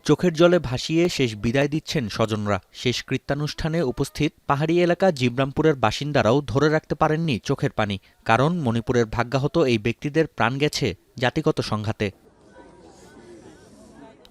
চোখের জলে ভাসিয়ে শেষ বিদায় দিচ্ছেন স্বজনরা। শেষ কৃত্যানুষ্ঠানে উপস্থিত পাহাড়ি এলাকা জিবরামপুরের বাসিন্দারাও ধরে রাখতে পারেননি চোখের পানি। কারণ মণিপুরের ভাগ্যাহত এই ব্যক্তিদের প্রাণ গেছে জাতিগত সংঘাতে।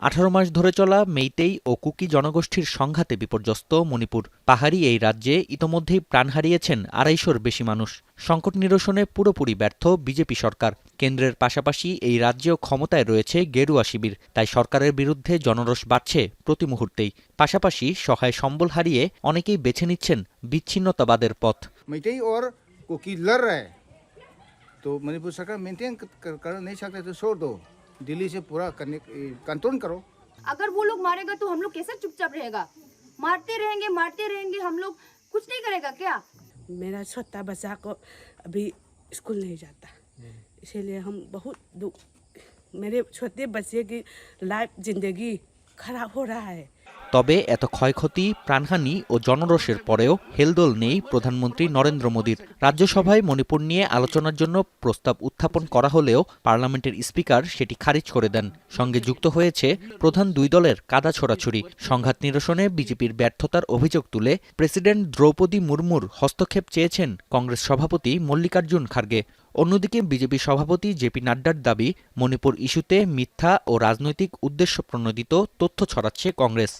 18 মাস ধরে চলা মেইতেই ও কুকি জনগোষ্ঠীর সংঘাতে বিপর্যস্ত মণিপুর। পাহাড়ি এই রাজ্যে ইতোমধ্যেই প্রাণ হারিয়েছেন 250-র বেশি মানুষ। সংকট নিরসনে পুরোপুরি ব্যর্থ বিজেপি সরকার। কেন্দ্রের পাশাপাশি এই রাজ্যেও ক্ষমতায় রয়েছে গেরুয়া শিবির। তাই সরকারের বিরুদ্ধে জনরোষ বাড়ছে প্রতি মুহূর্তেই। পাশাপাশি সহায় সম্বল হারিয়ে অনেকেই বেছে নিচ্ছেন বিচ্ছিন্নতাবাদের পথ। मेइतेई और कुकी लड़ रहे हैं तो मणिपुर सरकार मेंटेन कर नहीं सकते तो छोड़ दो, दिल्ली से पूरा करने कंट्रोल करो। अगर वो लोग मारेगा तो हम लोग कैसे चुपचाप रहेगा? मारते रहेंगे हम लोग, कुछ नहीं करेगा क्या? मेरा छोटा बच्चा को अभी स्कूल नहीं जाता, इसीलिए हम बहुत दुख, मेरे छोटे बच्चे की लाइफ जिंदगी खराब हो रहा है। তবে এত ক্ষয়ক্ষতি, প্রাণহানি ও জনরোষের পরেও হেলদোল নেই প্রধানমন্ত্রী নরেন্দ্র মোদীর। রাজ্যসভায় মণিপুর নিয়ে আলোচনার জন্য প্রস্তাব উত্থাপন করা হলেও পার্লামেন্টের স্পিকার সেটি খারিজ করে দেন। সঙ্গে যুক্ত হয়েছে প্রধান দুই দলের কাদা ছোড়াছুড়ি। সংঘাত নিরসনে বিজেপির ব্যর্থতার অভিযোগ তুলে প্রেসিডেন্ট দ্রৌপদী মুর্মুর হস্তক্ষেপ চেয়েছেন কংগ্রেস সভাপতি মল্লিকার্জুন খার্গে। অন্যদিকে বিজেপি সভাপতি জেপি নাড্ডার দাবি, মণিপুর ইস্যুতে মিথ্যা ও রাজনৈতিক উদ্দেশ্যপ্রণোদিত তথ্য ছড়াচ্ছে কংগ্রেস।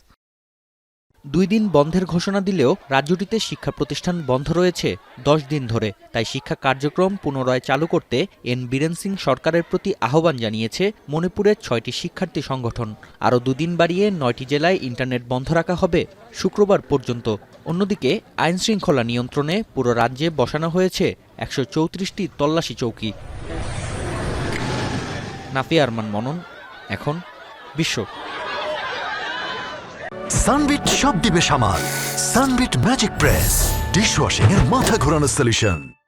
2 দিন বন্ধের ঘোষণা দিলেও রাজ্যটিতে শিক্ষা প্রতিষ্ঠান বন্ধ রয়েছে 10 দিন ধরে। তাই শিক্ষা কার্যক্রম পুনরায় চালু করতে এন বীরেন সিং সরকারের প্রতি আহ্বান জানিয়েছে মণিপুরের 6টি শিক্ষার্থী সংগঠন। আরও 2 দিন বাড়িয়ে 9টি জেলায় ইন্টারনেট বন্ধ রাখা হবে শুক্রবার পর্যন্ত। অন্যদিকে আইনশৃঙ্খলা নিয়ন্ত্রণে পুরো রাজ্যে বসানো হয়েছে 134টি তল্লাশি চৌকি। নাফিয়া আরমান মনন, এখন বিশ্ব। সানবিট সব দিবে সামাল। সানবিট ম্যাজিক প্রেস ডিশওয়াশিং এর মাথা ঘোরানো সলিউশন।